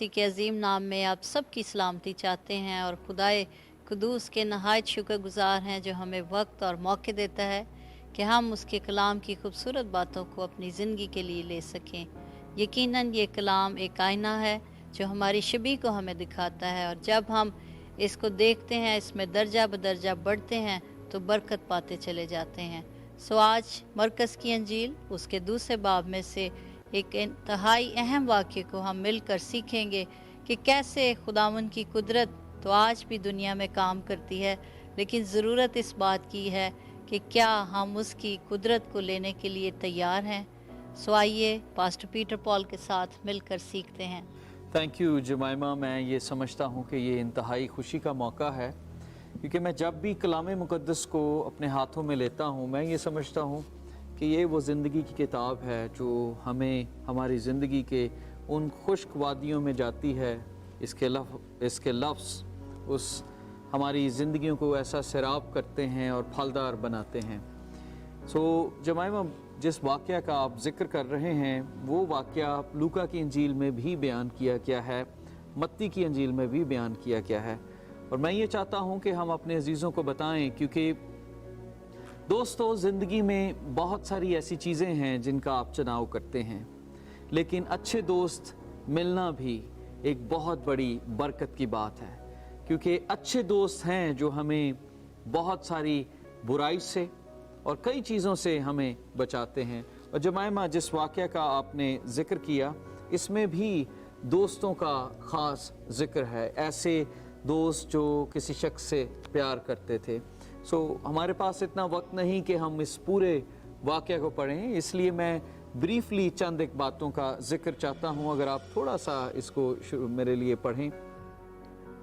मसीह के अजीम नाम में आप सबकी सलामती चाहते हैं और खुदाए कुदूस के नहायत शुक्रगुजार हैं जो हमें वक्त और मौके देता है कि हम उसके कलाम की खूबसूरत बातों को अपनी ज़िंदगी के लिए ले सकें। यकीनन ये कलाम एक आईना है जो हमारी शबीह को हमें दिखाता है, और जब हम इसको देखते हैं, इसमें दर्जा बदर्जा बढ़ते हैं तो बरकत पाते चले जाते हैं। सो आज मरकज़ की अंजील उसके दूसरे बाब में से एक इंतहाई अहम वाक़े को हम मिलकर सीखेंगे कि कैसे खुदावन की कुदरत तो आज भी दुनिया में काम करती है, लेकिन ज़रूरत इस बात की है कि क्या हम उसकी कुदरत को लेने के लिए तैयार हैं। सो आइए पास्टर पीटर पॉल के साथ मिलकर सीखते हैं। Thank you जमाइमा। मैं ये समझता हूँ कि ये इंतहाई खुशी का मौका है, क्योंकि मैं जब भी कलाम मुक़द्दस को अपने हाथों में लेता हूँ, मैं ये समझता हूँ कि ये वो ज़िंदगी की किताब है जो हमें हमारी ज़िंदगी के उन खुश्क वादियों में जाती है। इसके लफ्ज़ उस हमारी ज़िंदगियों को ऐसा सैराब करते हैं और फलदार बनाते हैं। सो जमाइमा, जिस वाक़या का आप ज़िक्र कर रहे हैं वो वाक़या लूका की इंजील में भी बयान किया गया है, मत्ती की इंजील में भी बयान किया गया है, और मैं ये चाहता हूँ कि हम अपने अजीज़ों को बताएं, क्योंकि दोस्तों ज़िंदगी में बहुत सारी ऐसी चीज़ें हैं जिनका आप चुनाव करते हैं, लेकिन अच्छे दोस्त मिलना भी एक बहुत बड़ी बरकत की बात है, क्योंकि अच्छे दोस्त हैं जो हमें बहुत सारी बुराई से और कई चीज़ों से हमें बचाते हैं। और जमाइमा, जिस वाक़या का आपने ज़िक्र किया, इसमें भी दोस्तों का ख़ास ज़िक्र है, ऐसे दोस्त जो किसी शख्स से प्यार करते थे। सो हमारे पास इतना वक्त नहीं कि हम इस पूरे वाक़या को पढ़ें, इसलिए मैं ब्रीफली चंद एक बातों का ज़िक्र चाहता हूँ। अगर आप थोड़ा सा इसको मेरे लिए पढ़ें।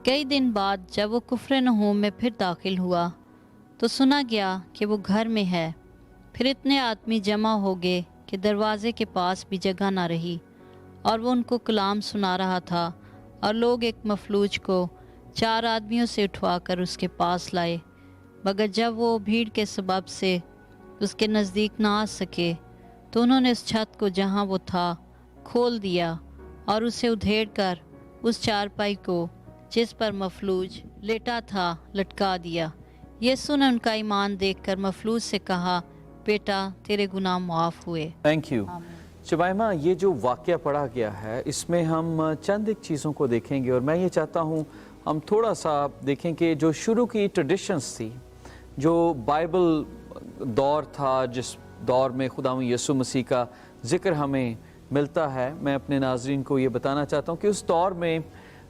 कई दिन बाद जब वो कुफ्र-ए-नहूम में फिर दाखिल हुआ तो सुना गया कि वो घर में है। फिर इतने आदमी जमा हो गए कि दरवाजे के पास भी जगह ना रही, और वो उनको कलाम सुना रहा था। और लोग एक मफलूज को 4 आदमियों से उठवाकर उसके पास लाए, मगर जब वो भीड़ के सबब से उसके नज़दीक ना आ सके तो उन्होंने उस छत को जहाँ वो था खोल दिया और उसे उधेड़ कर उस चारपाई को जिस पर मफलूज लेटा था लटका दिया। यीशु ने उनका ईमान देखकर मफलूज से कहा, बेटा तेरे गुनाह माफ़ हुए। Thank you जमाइमा। ये जो वाक़या पढ़ा गया है इसमें हम चंद एक चीज़ों को देखेंगे, और मैं ये चाहता हूँ हम थोड़ा सा देखें कि जो शुरू की ट्रेडिशंस थी, जो बाइबल दौर था, जिस दौर में खुदावंद यीशु मसीह का ज़िक्र हमें मिलता है, मैं अपने नाज़रीन को ये बताना चाहता हूँ कि उस दौर में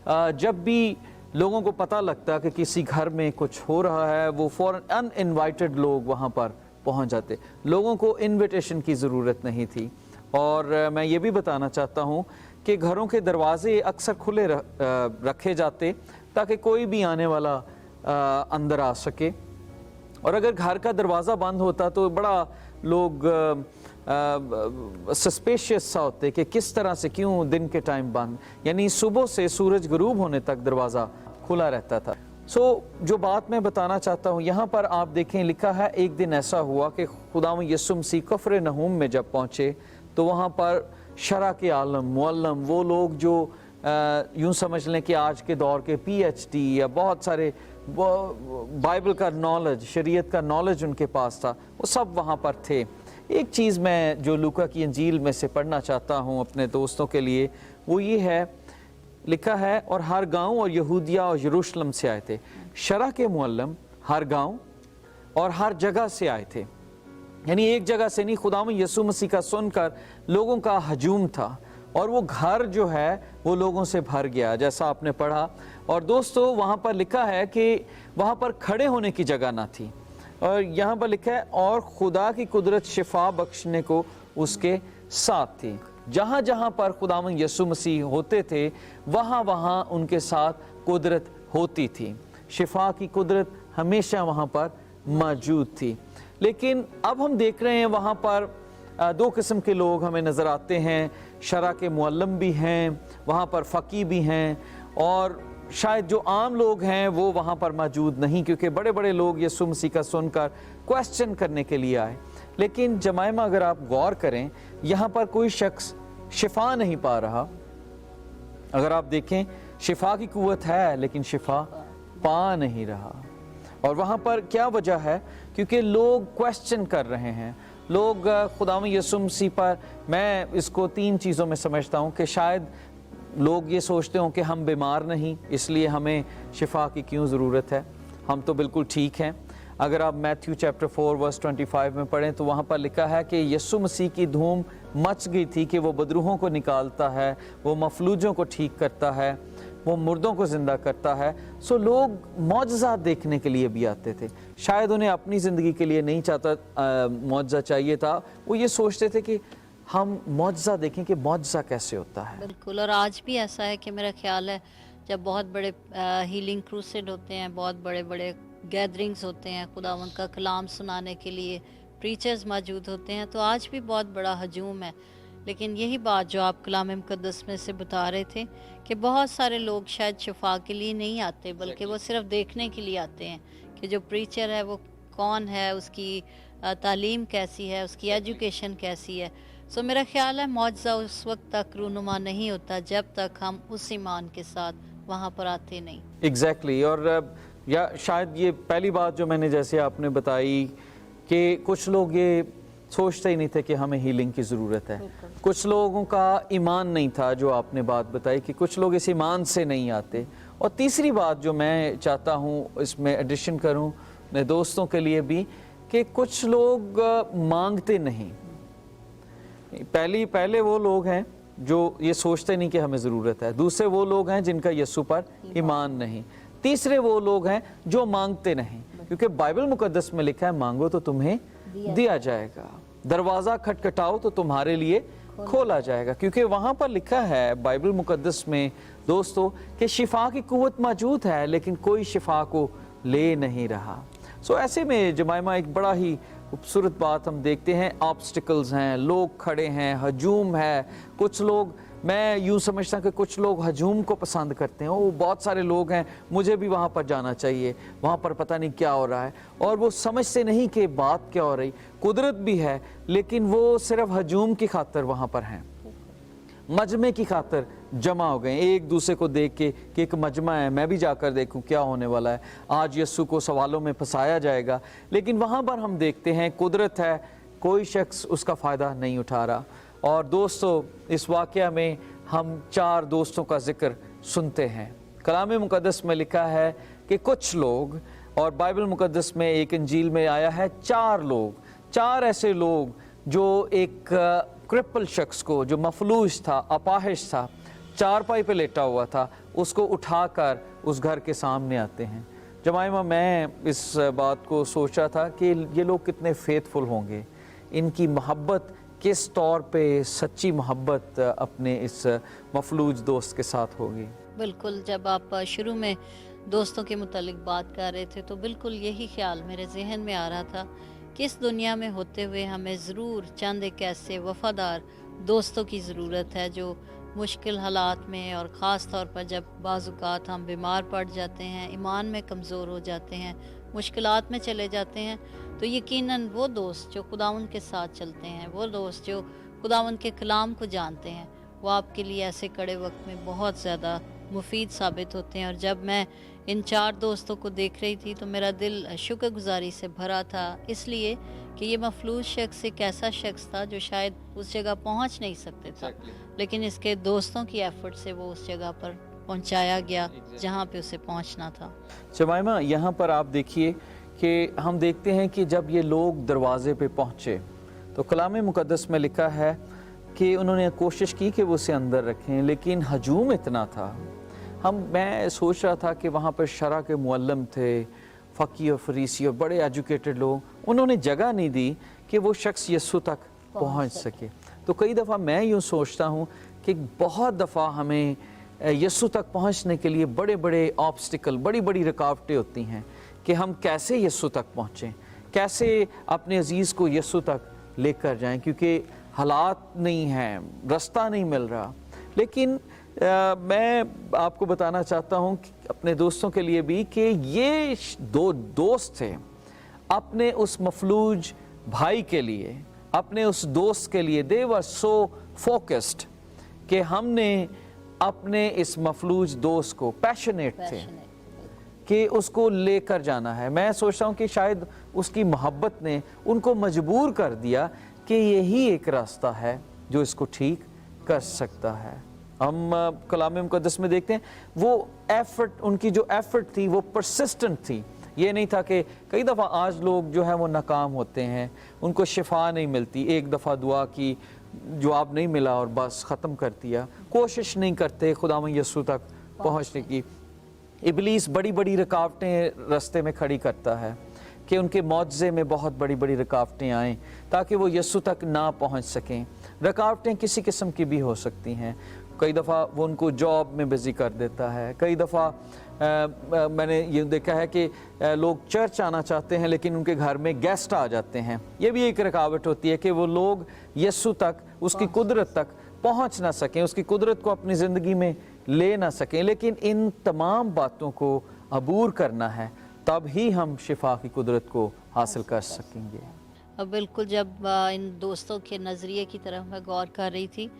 जब भी लोगों को पता लगता कि किसी घर में कुछ हो रहा है, वो फ़ौरन अनइनवाइटेड लोग वहाँ पर पहुँच जाते। लोगों को इनविटेशन की ज़रूरत नहीं थी। और मैं ये भी बताना चाहता हूँ कि घरों के दरवाजे अक्सर खुले रखे जाते ताकि कोई भी आने वाला अंदर आ सके, और अगर घर का दरवाज़ा बंद होता तो बड़ा लोग सस्पेशियस सा होते कि किस तरह से, क्यों दिन के टाइम बंद, यानी सुबह से सूरज गुरूब होने तक दरवाज़ा खुला रहता था। जो बात मैं बताना चाहता हूँ यहाँ पर आप देखें, लिखा है एक दिन ऐसा हुआ कि खुदावंद यीशु मसीह कुफ्र-ए-नहूम में जब पहुँचे तो वहाँ पर शरा के आलम मुअल्लम, वो लोग जो यूँ समझ लें कि आज के दौर के PhD या बहुत सारे बाइबल का नॉलेज, शरीयत का नॉलेज उनके पास था, वो सब वहाँ पर थे। एक चीज़ मैं जो लूका की इंजील में से पढ़ना चाहता हूँ अपने दोस्तों के लिए, वो ये है, लिखा है, और हर गांव और यहूदिया और यरूशलेम से आए थे। शरा के मुअल्लम हर गांव और हर जगह से आए थे, यानी एक जगह से नहीं। खुदावंद यीशु मसीह का सुनकर लोगों का हजूम था, और वो घर जो है वो लोगों से भर गया, जैसा आपने पढ़ा। और दोस्तों वहाँ पर लिखा है कि वहाँ पर खड़े होने की जगह ना थी, और यहाँ पर लिखा है, और खुदा की कुदरत शिफा बख्शने को उसके साथ थी। जहाँ जहाँ पर खुदावंद यीशु मसीह होते थे वहाँ वहाँ उनके साथ कुदरत होती थी। शिफा की कुदरत हमेशा वहाँ पर मौजूद थी। लेकिन अब हम देख रहे हैं वहाँ पर 2 किस्म के लोग हमें नज़र आते हैं। शरा के मुअल्लम भी हैं, वहाँ पर फ़की भी हैं, और शायद जो आम लोग हैं वो वहाँ पर मौजूद नहीं, क्योंकि बड़े बड़े लोग यीशु मसीह का सुनकर क्वेश्चन करने के लिए आए। लेकिन जमाइमा, अगर आप गौर करें, यहाँ पर कोई शख्स शिफा नहीं पा रहा, अगर आप देखें शिफा की कुव्वत है लेकिन शिफा पा नहीं रहा। और वहाँ पर क्या वजह है? क्योंकि लोग क्वेश्चन कर रहे हैं, लोग खुदावंद यीशु मसीह पर, मैं इसको 3 चीज़ों में समझता हूँ कि शायद लोग ये सोचते हों कि हम बीमार नहीं इसलिए हमें शिफा की क्यों ज़रूरत है, हम तो बिल्कुल ठीक हैं। अगर आप मैथ्यू चैप्टर 4 वर्स 25 में पढ़ें तो वहाँ पर लिखा है कि यीशु मसीह की धूम मच गई थी कि वो बदरूहों को निकालता है, वो मफलूजों को ठीक करता है, वो मुर्दों को ज़िंदा करता है। सो लोग मौजज़ात देखने के लिए भी आते थे। शायद उन्हें अपनी ज़िंदगी के लिए नहीं चाहता मौजज़ा चाहिए था, वो ये सोचते थे कि हम मौजज़ा देखें कि मौजज़ा कैसे होता है। बिल्कुल, और आज भी ऐसा है कि मेरा ख्याल है जब बहुत बड़े हीलिंग क्रूसेड होते हैं, बहुत बड़े बड़े गैदरिंग्स होते हैं, खुदावंद का कलाम सुनाने के लिए प्रीचर्स मौजूद होते हैं, तो आज भी बहुत बड़ा हजूम है। लेकिन यही बात जो आप कलाम मुक़द्दस में से बता रहे थे कि बहुत सारे लोग शायद शिफा के लिए नहीं आते, बल्कि वो सिर्फ देखने के लिए आते हैं कि जो प्रीचर है वो कौन है, उसकी तालीम कैसी है, उसकी एजुकेशन कैसी है। सो मेरा ख्याल है मौजज़ा उस वक्त तक रूनुमा नहीं होता जब तक हम उस ईमान के साथ वहाँ पर आते नहीं। एग्जैक्टली और या शायद ये पहली बात जो मैंने जैसे आपने बताई कि कुछ लोग ये सोचते ही नहीं थे कि हमें हीलिंग की ज़रूरत है। कुछ लोगों का ईमान नहीं था, जो आपने बात बताई कि कुछ लोग इस ईमान से नहीं आते। और तीसरी बात जो मैं चाहता हूँ इसमें एडिशन करूँ अपने दोस्तों के लिए भी, कि कुछ लोग मांगते नहीं। पहले वो लोग हैं जो ये सोचते नहीं कि हमें ज़रूरत है, दूसरे वो लोग हैं जिनका यीशु पर ईमान नहीं, तीसरे वो लोग हैं जो मांगते नहीं। क्योंकि बाइबल मुकद्दस में लिखा है मांगो तो तुम्हें दिया जाएगा, दरवाज़ा खटखटाओ तो तुम्हारे लिए खोला जाएगा। क्योंकि वहाँ पर लिखा है बाइबल मुकद्दस में दोस्तों कि शिफा की कुव्वत मौजूद है लेकिन कोई शिफा को ले नहीं रहा। सो ऐसे में जमाइमा एक बड़ा ही खूबसूरत बात हम देखते हैं, ऑब्स्टिकल्स हैं, लोग खड़े हैं, हजूम है। कुछ लोग, मैं यूँ समझता हूँ कि कुछ लोग हजूम को पसंद करते हैं, वो बहुत सारे लोग हैं, मुझे भी वहाँ पर जाना चाहिए, वहाँ पर पता नहीं क्या हो रहा है, और वो समझते नहीं कि बात क्या हो रही। कुदरत भी है लेकिन वो सिर्फ हजूम की खातर वहाँ पर हैं, मजमे की खातर जमा हो गए एक दूसरे को देख के कि एक मजमा है, मैं भी जाकर देखूं क्या होने वाला है, आज यीशु को सवालों में फंसाया जाएगा। लेकिन वहाँ पर हम देखते हैं कुदरत है, कोई शख्स उसका फ़ायदा नहीं उठा रहा। और दोस्तों इस वाक़या में हम 4 दोस्तों का जिक्र सुनते हैं। कलाम मुक़द्दस में लिखा है कि कुछ लोग, और बाइबल मुक़द्दस में एक इंजील में आया है 4 लोग, 4 ऐसे लोग जो एक क्रिपल शख्स को, जो मफलूज था, अपाहिश था, चारपाई पे लेटा हुआ था, उसको उठाकर उस घर के सामने आते हैं। जमाइमा मैं इस बात को सोच रहा था कि ये लोग कितने फेथफुल होंगे, इनकी मोहब्बत किस तौर पे सच्ची मोहब्बत अपने इस मफलूज दोस्त के साथ होगी। बिल्कुल, जब आप शुरू में दोस्तों के मुतालिक बात कर रहे थे तो बिल्कुल यही ख्याल मेरे जहन में आ रहा था कि इस दुनिया में होते हुए हमें ज़रूर चंद एक ऐसे वफ़ादार दोस्तों की ज़रूरत है जो मुश्किल हालात में, और ख़ास तौर पर जब बाज़-औक़ात हम बीमार पड़ जाते हैं, ईमान में कमज़ोर हो जाते हैं, मुश्किलात में चले जाते हैं, तो यकीनन वो दोस्त जो खुदावंद के साथ चलते हैं, वो दोस्त जो खुदावंद के कलाम को जानते हैं, वो आपके लिए ऐसे कड़े वक्त में बहुत ज़्यादा मुफीद साबित होते हैं। और जब मैं इन 4 दोस्तों को देख रही थी तो मेरा दिल शुक्रगुजारी से भरा था, इसलिए कि ये मफलूज शख्स एक ऐसा शख्स था जो शायद उस जगह पहुंच नहीं सकते था, लेकिन इसके दोस्तों की एफर्ट से वो उस जगह पर पहुंचाया गया जहां पे उसे पहुंचना था। जमाइमा यहाँ पर आप देखिए कि हम देखते हैं कि जब ये लोग दरवाजे पे पहुँचे तो कलाम मुक़द्दस में लिखा है कि उन्होंने कोशिश की कि वो उसे अंदर रखें, लेकिन हजूम इतना था। मैं सोच रहा था कि वहाँ पर शरा के मुअल्लिम थे, फ़क़ीह और फरीसी और बड़े एजुकेटेड लोग, उन्होंने जगह नहीं दी कि वो शख्स यीशु तक पहुँच सके। तो कई दफ़ा मैं यूँ सोचता हूँ कि बहुत दफ़ा हमें यीशु तक पहुँचने के लिए बड़े बड़े ऑब्स्टिकल, बड़ी बड़ी रुकावटें होती हैं कि हम कैसे यीशु तक पहुँचें, कैसे अपने अजीज़ को यीशु तक लेकर जाएं, क्योंकि हालात नहीं हैं, रास्ता नहीं मिल रहा। लेकिन मैं आपको बताना चाहता हूँ अपने दोस्तों के लिए भी कि ये 2 दोस्त थे अपने उस मफलूज भाई के लिए, अपने उस दोस्त के लिए, दे वर सो फोकस्ड कि हमने अपने इस मफलूज दोस्त को पैशनेट थे Passionate. कि उसको लेकर जाना है। मैं सोचता हूँ कि शायद उसकी मोहब्बत ने उनको मजबूर कर दिया कि यही एक रास्ता है जो इसको ठीक कर सकता है। हम कलाम मुक़द्दस में देखते हैं वो एफर्ट, उनकी जो एफर्ट थी वो परसिस्टेंट थी। ये नहीं था कि कई दफ़ा आज लोग जो है वो नाकाम होते हैं, उनको शिफा नहीं मिलती, एक दफ़ा दुआ की, जवाब नहीं मिला और बस ख़त्म कर दिया, कोशिश नहीं करते खुदावंद यीशु तक पहुँचने की। इबलीस बड़ी बड़ी रुकावटें रास्ते में खड़ी करता है कि उनके मुआज़े में बहुत बड़ी बड़ी रुकावटें आएँ ताकि वो यीशु तक ना पहुँच सकें। रुकावटें किसी किस्म की भी हो सकती हैं। कई दफ़ा वो उनको जॉब में बिज़ी कर देता है, कई दफ़ा मैंने ये देखा है कि लोग चर्च आना चाहते हैं लेकिन उनके घर में गेस्ट आ जाते हैं। ये भी एक रुकावट होती है कि वो लोग यीशु तक, उसकी कुदरत तक पहुंच ना सकें, उसकी कुदरत को अपनी ज़िंदगी में ले ना सकें। लेकिन इन तमाम बातों को अबूर करना है, तब ही हम शिफा की कुदरत को हासिल कर सकेंगे। अब बिल्कुल जब इन दोस्तों के नज़रिए की तरफ मैं गौर कर रही थी,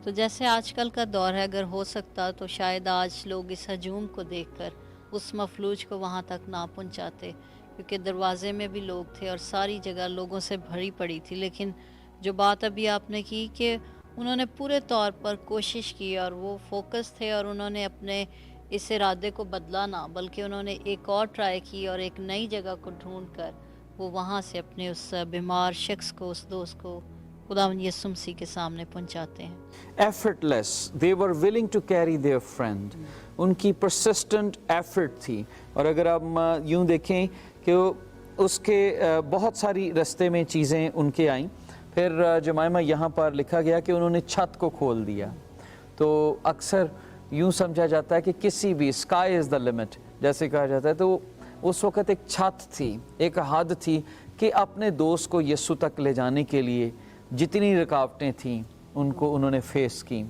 तो जैसे आजकल का दौर है, अगर हो सकता तो शायद आज लोग इस हजूम को देखकर उस मफलूज को वहाँ तक ना पहुँचाते, क्योंकि दरवाज़े में भी लोग थे और सारी जगह लोगों से भरी पड़ी थी। लेकिन जो बात अभी आपने की कि उन्होंने पूरे तौर पर कोशिश की और वो फोकस थे और उन्होंने अपने इस इरादे को बदला ना, बल्कि उन्होंने एक और ट्राई की और एक नई जगह को ढूंढ कर वो वहाँ से अपने उस बीमार शख्स को, उस दोस्त को खुदावंद यीशु मसीह के सामने पहुंचाते हैं। Effortless, they were willing to carry their friend. उनकी persistent effort थी। और अगर हम यूं देखें कि उसके बहुत सारी रास्ते में चीज़ें उनके आईं, फिर जमाइमा यहाँ पर लिखा गया कि उन्होंने छत को खोल दिया। तो अक्सर यूं समझा जाता है कि किसी भी स्काई इज़ द लिमिट जैसे कहा जाता है, तो उस वक़्त एक छत थी, एक हद थी कि अपने दोस्त को यीशु तक ले जाने के लिए जितनी रुकावटें थीं उनको उन्होंने फेस की।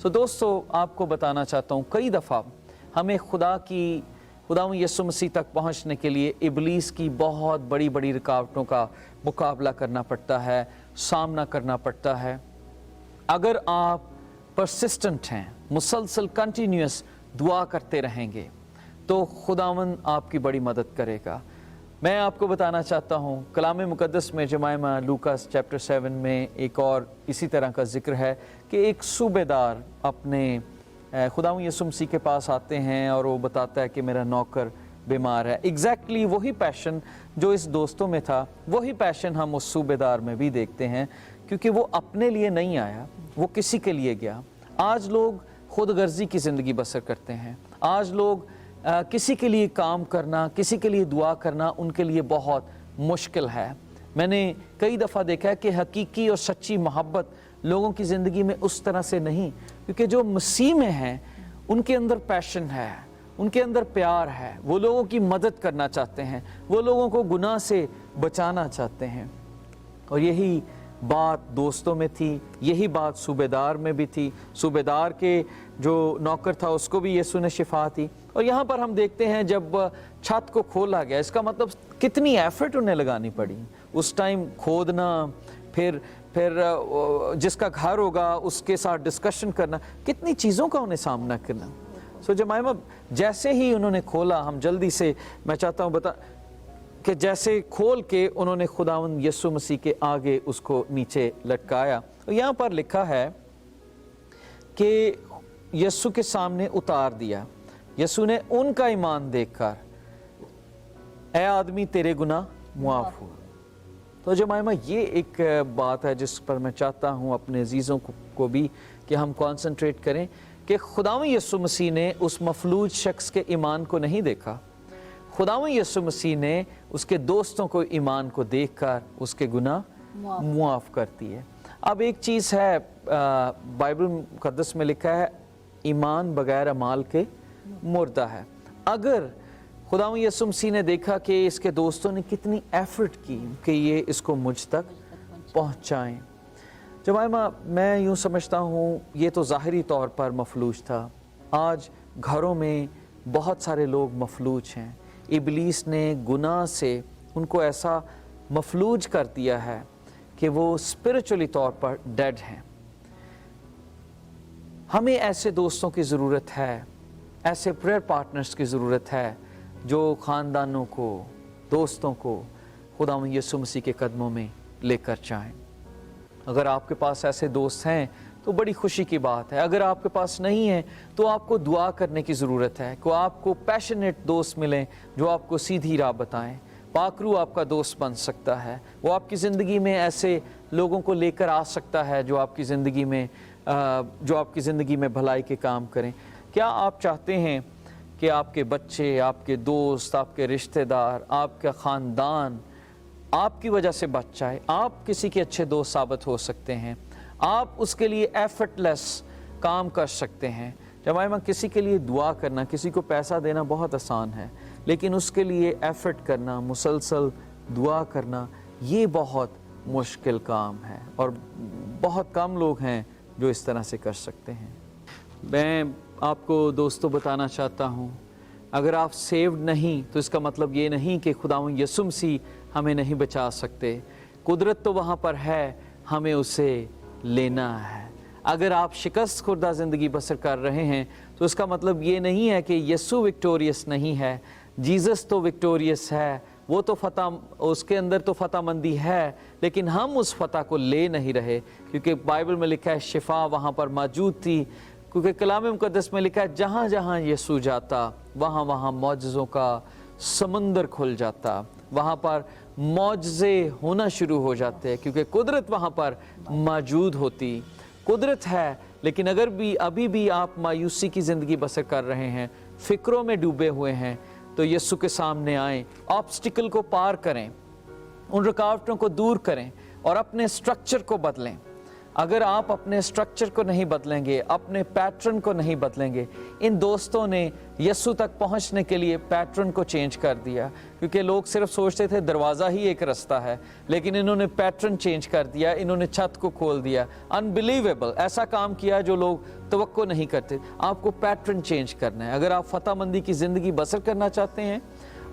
सो दोस्तों, आपको बताना चाहता हूँ कई दफ़ा हमें खुदावंद यीशु मसीह तक पहुँचने के लिए इबलीस की बहुत बड़ी बड़ी रुकावटों का मुकाबला करना पड़ता है, सामना करना पड़ता है। अगर आप परसिस्टेंट हैं, मुसलसल कंटिन्यूस दुआ करते रहेंगे, तो खुदावंद आपकी बड़ी मदद करेगा। मैं आपको बताना चाहता हूँ कलाम मुक़द्दस में जमाइमा लूकास चैप्टर 7 में एक और इसी तरह का जिक्र है कि एक सूबेदार अपने खुदावंद यीशु मसीह के पास आते हैं और वो बताता है कि मेरा नौकर बीमार है। एग्जैक्टली वही पैशन जो इस दोस्तों में था, वही पैशन हम उस सूबेदार में भी देखते हैं, क्योंकि वो अपने लिए नहीं आया, वो किसी के लिए गया। आज लोग खुद गर्जी की ज़िंदगी बसर करते हैं। आज लोग किसी के लिए काम करना, किसी के लिए दुआ करना उनके लिए बहुत मुश्किल है। मैंने कई दफ़ा देखा है कि हकीकी और सच्ची मोहब्बत लोगों की ज़िंदगी में उस तरह से नहीं, क्योंकि जो मसीह में हैं उनके अंदर पैशन है, उनके अंदर प्यार है, वो लोगों की मदद करना चाहते हैं, वो लोगों को गुनाह से बचाना चाहते हैं। और यही बात दोस्तों में थी, यही बात सूबेदार में भी थी। सूबेदार के जो नौकर था उसको भी यीशु ने शिफा थी। और यहाँ पर हम देखते हैं जब छत को खोला गया, इसका मतलब कितनी एफर्ट उन्हें लगानी पड़ी उस टाइम, खोदना, फिर जिसका घर होगा उसके साथ डिस्कशन करना, कितनी चीज़ों का उन्हें सामना करना। सो जमाइमा जैसे ही उन्होंने खोला, हम जल्दी से मैं चाहता हूँ बता कि जैसे खोल के उन्होंने खुदावंद यीशु मसीह के आगे उसको नीचे लटकाया। और यहाँ पर लिखा है कि यीशु के सामने उतार दिया। यीशु ने उनका ईमान देखकर, ऐ आदमी तेरे गुनाह मुआफ हुआ। तो जमाइमा ये एक बात है जिस पर मैं चाहता हूँ अपने अजीज़ों को भी कि हम कॉन्सेंट्रेट करें कि खुदावंद यीशु मसीह ने उस मफलूज शख्स के ईमान को नहीं देखा, खुदावंद यीशु मसीह ने उसके दोस्तों को ईमान को देखकर उसके गुनाह मुआफ कर दिए। अब एक चीज़ है, बाइबल मुक़द्दस में लिखा है ईमान बगैर अमाल के मुर्दा है। अगर खुदावंद यीशु मसीह ने देखा कि इसके दोस्तों ने कितनी एफर्ट की कि ये इसको मुझ तक पहुँचाएँ। जमाइमा मैं यूँ समझता हूँ ये तो ज़ाहिरी तौर पर मफलूज था। आज घरों में बहुत सारे लोग मफलूज हैं। इबलीस ने गुनाह से उनको ऐसा मफलूज कर दिया है कि वो स्पिरिचुअली तौर पर डेड हैं। हमें ऐसे दोस्तों की ज़रूरत है, ऐसे प्रेयर पार्टनर्स की ज़रूरत है जो ख़ानदानों को, दोस्तों को खुदावंद यीशु मसीह के कदमों में लेकर जाएं। अगर आपके पास ऐसे दोस्त हैं तो बड़ी खुशी की बात है। अगर आपके पास नहीं है तो आपको दुआ करने की ज़रूरत है कि आपको पैशनेट दोस्त मिलें जो आपको सीधी राह बताएं। पाकरू आपका दोस्त बन सकता है, वो आपकी ज़िंदगी में ऐसे लोगों को लेकर आ सकता है जो आपकी ज़िंदगी में भलाई के काम करें। क्या आप चाहते हैं कि आपके बच्चे, आपके दोस्त, आपके रिश्तेदार, आपका ख़ानदान आपकी वजह से बच जाए? आप किसी के अच्छे दोस्त साबित हो सकते हैं। आप उसके लिए एफर्टलेस काम कर सकते हैं। जमाइमा, किसी के लिए दुआ करना, किसी को पैसा देना बहुत आसान है, लेकिन उसके लिए एफर्ट करना, मुसलसल दुआ करना, ये बहुत मुश्किल काम है और बहुत कम लोग हैं जो इस तरह से कर सकते हैं। मैं आपको दोस्तों बताना चाहता हूँ, अगर आप सेव्ड नहीं तो इसका मतलब ये नहीं कि खुदावंद यीशु मसीह हमें नहीं बचा सकते। कुदरत तो वहाँ पर है, हमें उसे लेना है। अगर आप शिकस्त खुर्दा ज़िंदगी बसर कर रहे हैं तो इसका मतलब ये नहीं है कि यीशु विक्टोरियस नहीं है। जीसस तो विक्टोरियस है, वो तो उसके अंदर तो फतहमंदी है, लेकिन हम उस फतह को ले नहीं रहे, क्योंकि बाइबल में लिखा है शिफा वहाँ पर मौजूद थी। क्योंकि कलाम मुक़द्दस में लिखा है जहाँ जहाँ यीशु जाता वहाँ वहाँ मौजज़ों का समंदर खुल जाता, वहाँ पर मौजज़े होना शुरू हो जाते हैं, क्योंकि कुदरत वहाँ पर मौजूद होती। कुदरत है, लेकिन अगर भी अभी भी आप मायूसी की ज़िंदगी बसर कर रहे हैं, फ़िक्रों में डूबे हुए हैं, तो यीशु के सामने आएँ, ऑब्स्टिकल को पार करें, उन रुकावटों को दूर करें और अपने स्ट्रक्चर को बदलें। अगर आप अपने स्ट्रक्चर को नहीं बदलेंगे, अपने पैटर्न को नहीं बदलेंगे, इन दोस्तों ने यीशु तक पहुंचने के लिए पैटर्न को चेंज कर दिया, क्योंकि लोग सिर्फ सोचते थे दरवाज़ा ही एक रास्ता है, लेकिन इन्होंने पैटर्न चेंज कर दिया, इन्होंने छत को खोल दिया। अनबिलीवेबल, ऐसा काम किया जो लोग तवक्को नहीं करते। आपको पैटर्न चेंज करना है। अगर आप फतहमंदी की ज़िंदगी बसर करना चाहते हैं,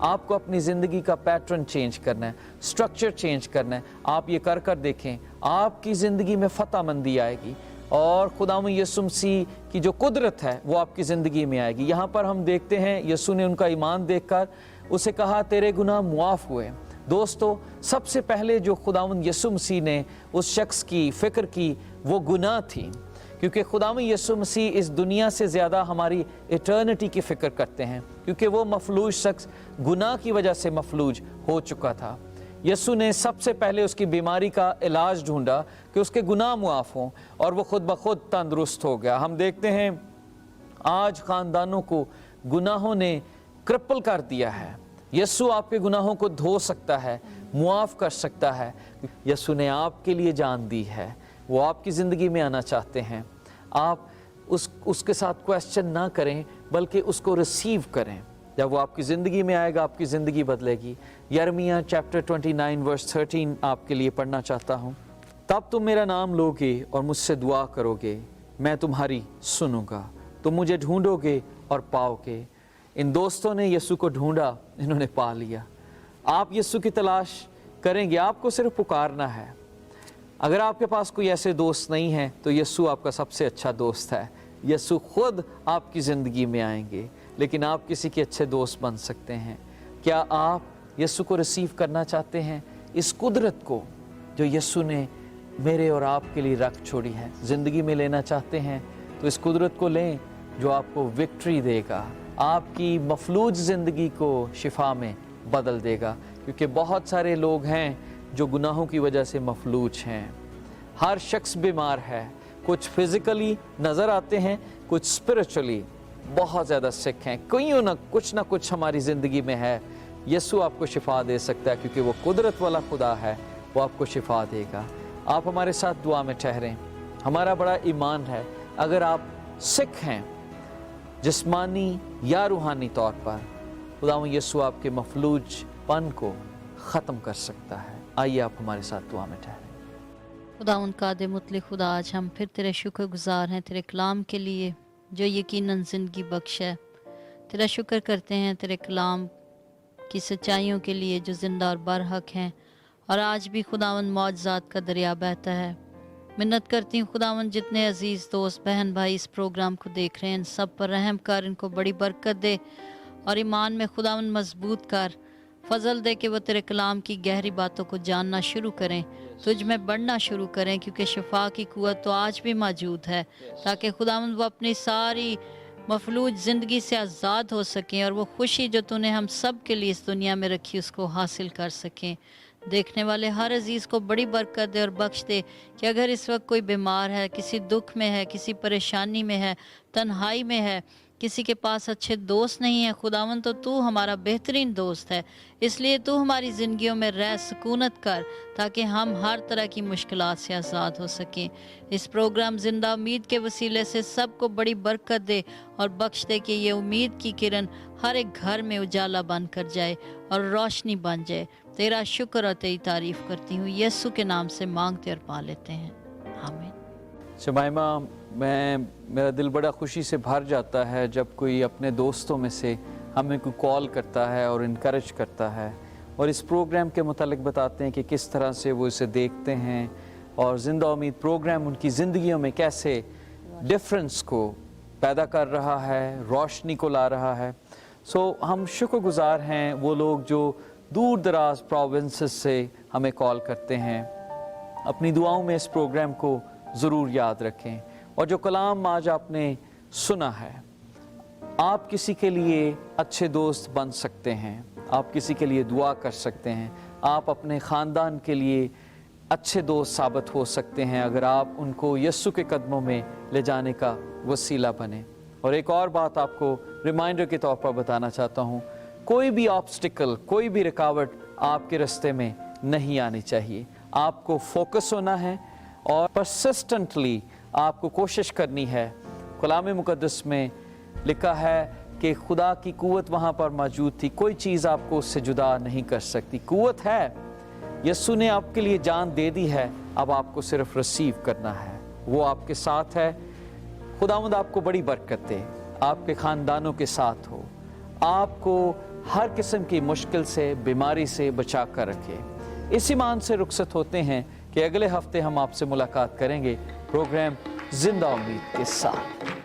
आपको अपनी ज़िंदगी का पैटर्न चेंज करना है, स्ट्रक्चर चेंज करना है। आप ये कर देखें, आपकी ज़िंदगी में फतहमंदी आएगी और खुदावंद यीशु मसीह की जो कुदरत है वो आपकी ज़िंदगी में आएगी। यहाँ पर हम देखते हैं यीशु ने उनका ईमान देखकर उसे कहा तेरे गुनाह मुआफ़ हुए। दोस्तों, सबसे पहले जो खुदावंद यीशु मसीह ने उस शख्स की फ़िक्र की वो गुनाह थी, क्योंकि खुदावंद यीशु मसीह इस दुनिया से ज़्यादा हमारी इटर्निटी की फ़िक्र करते हैं, क्योंकि वो मफलूज शख्स गुनाह की वजह से मफलूज हो चुका था। यीशु ने सबसे पहले उसकी बीमारी का इलाज ढूंढा कि उसके गुनाह मुआफ़ हों, और वो खुद ब खुद तंदुरुस्त हो गया। हम देखते हैं आज ख़ानदानों को गुनाहों ने क्रिपल कर दिया है। यीशु आपके गुनाहों को धो सकता है, मुआफ़ कर सकता है। यीशु ने आपके लिए जान दी है, वो आपकी ज़िंदगी में आना चाहते हैं। आप उसके साथ क्वेश्चन ना करें, बल्कि उसको रिसीव करें। जब वो आपकी ज़िंदगी में आएगा, आपकी ज़िंदगी बदलेगी। यिर्मयाह चैप्टर 29 वर्स 13 आपके लिए पढ़ना चाहता हूँ। तब तुम मेरा नाम लोगे और मुझसे दुआ करोगे, मैं तुम्हारी सुनूंगा। तुम मुझे ढूंढोगे और पाओगे। इन दोस्तों ने यीशु को ढूंढा, इन्होंने पा लिया। आप यीशु की तलाश करेंगे, आपको सिर्फ पुकारना है। अगर आपके पास कोई ऐसे दोस्त नहीं है तो यीशु आपका सबसे अच्छा दोस्त है। यीशु खुद आपकी ज़िंदगी में आएंगे, लेकिन आप किसी के अच्छे दोस्त बन सकते हैं। क्या आप यीशु को रिसीव करना चाहते हैं? इस कुदरत को जो यीशु ने मेरे और आपके लिए रख छोड़ी है, ज़िंदगी में लेना चाहते हैं तो इस कुदरत को लें जो आपको विक्ट्री देगा, आपकी मफलूज ज़िंदगी को शिफा में बदल देगा। क्योंकि बहुत सारे लोग हैं जो गुनाहों की वजह से मफलूज हैं। हर शख्स बीमार है, कुछ फिज़िकली नज़र आते हैं, कुछ स्पिरिचुअली बहुत ज़्यादा सिक हैं। कुछ ना कुछ हमारी ज़िंदगी में है। यीशु आपको शिफा दे सकता है, क्योंकि वो कुदरत वाला खुदा है, वो आपको शिफा देगा। आप हमारे साथ दुआ में ठहरें। हमारा बड़ा ईमान है, अगर आप सिक हैं जिस्मानी या रूहानी तौर पर, खुदावंद यीशु आपके मफलूजपन को ख़त्म कर सकता है। आइए आप हमारे साथ दुआ में ठहरें। खुदावंद कादिर मुतलक खुदा, आज हम फिर तेरे शुक्रगुजार हैं तेरे कलाम के लिए जो यकीनन ज़िंदगी बख्श है। तेरा शुक्र करते हैं तेरे कलाम की सच्चाइयों के लिए जो ज़िंदा और बरहक हैं, और आज भी खुदावंद मौजज़ात का दरिया बहता है। मिन्नत करती हूँ खुदावन जितने अजीज़ दोस्त बहन भाई इस प्रोग्राम को देख रहे हैं इन सब पर रहम कर, इनको बड़ी बरकत दे और ईमान में खुदावन मजबूत कर, फजल दे कि वो तेरे कलाम की गहरी बातों को जानना शुरू करें, तुझ में बढ़ना शुरू करें, क्योंकि शिफा की कुव्वत तो आज भी मौजूद है, ताकि खुदावन वो अपनी सारी मफलूज ज़िंदगी से आज़ाद हो सकें और वो खुशी जो तूने हम सब के लिए इस दुनिया में रखी उसको हासिल कर सकें। देखने वाले हर अजीज़ को बड़ी बरकत दे और बख्श दे कि अगर इस वक्त कोई बीमार है, किसी दुख में है, किसी परेशानी में है, तन्हाई में है, किसी के पास अच्छे दोस्त नहीं है, खुदावन तो तू हमारा बेहतरीन दोस्त है, इसलिए तू हमारी ज़िंदगियों में रह सुकूनत कर ताकि हम हर तरह की मुश्किलात से आज़ाद हो सकें। इस प्रोग्राम ज़िंदा उम्मीद के वसीले से सबको बड़ी बरकत दे और बख्श दे कि ये उम्मीद की किरण हर एक घर में उजाला बन कर जाए और रोशनी बन जाए। तेरा शुक्र और तेरी तारीफ़ करती हूँ, यीशु के नाम से मांगते और पा लेते हैं, आमीन। शमाइमा, मेरा दिल बड़ा खुशी से भर जाता है जब कोई अपने दोस्तों में से हमें कोई कॉल करता है और इनकरेज करता है और इस प्रोग्राम के मुतालिक बताते हैं कि किस तरह से वो इसे देखते हैं और ज़िंदा उम्मीद प्रोग्राम उनकी ज़िंदगियों में कैसे डिफरेंस को पैदा कर रहा है, रोशनी को ला रहा है। हम शुक्रगुजार हैं वो लोग जो दूर दराज प्रोविंसेस से हमें कॉल करते हैं। अपनी दुआओं में इस प्रोग्राम को ज़रूर याद रखें और जो कलाम आज आपने सुना है, आप किसी के लिए अच्छे दोस्त बन सकते हैं, आप किसी के लिए दुआ कर सकते हैं, आप अपने ख़ानदान के लिए अच्छे दोस्त साबित हो सकते हैं अगर आप उनको यस्सु के कदमों में ले जाने का वसीला बने। और एक और बात आपको रिमाइंडर के तौर पर बताना चाहता हूँ, कोई भी ऑब्स्टिकल, कोई भी रुकावट आपके रास्ते में नहीं आनी चाहिए। आपको फोकस होना है और परसिस्टेंटली आपको कोशिश करनी है। कलाम मुक़द्दस में लिखा है कि खुदा की कुव्वत वहाँ पर मौजूद थी, कोई चीज़ आपको उससे जुदा नहीं कर सकती। कुव्वत है, यस्सु ने आपके लिए जान दे दी है, अब आपको सिर्फ रिसीव करना है, वो आपके साथ है। खुदावंद आपको बड़ी बरकत दे, आपके ख़ानदानों के साथ हो, आपको हर किस्म की मुश्किल से, बीमारी से बचा कर रखे। इस ईमान से रुखसत होते हैं कि अगले हफ्ते हम आपसे मुलाकात करेंगे प्रोग्राम ज़िंदा उम्मीद के साथ।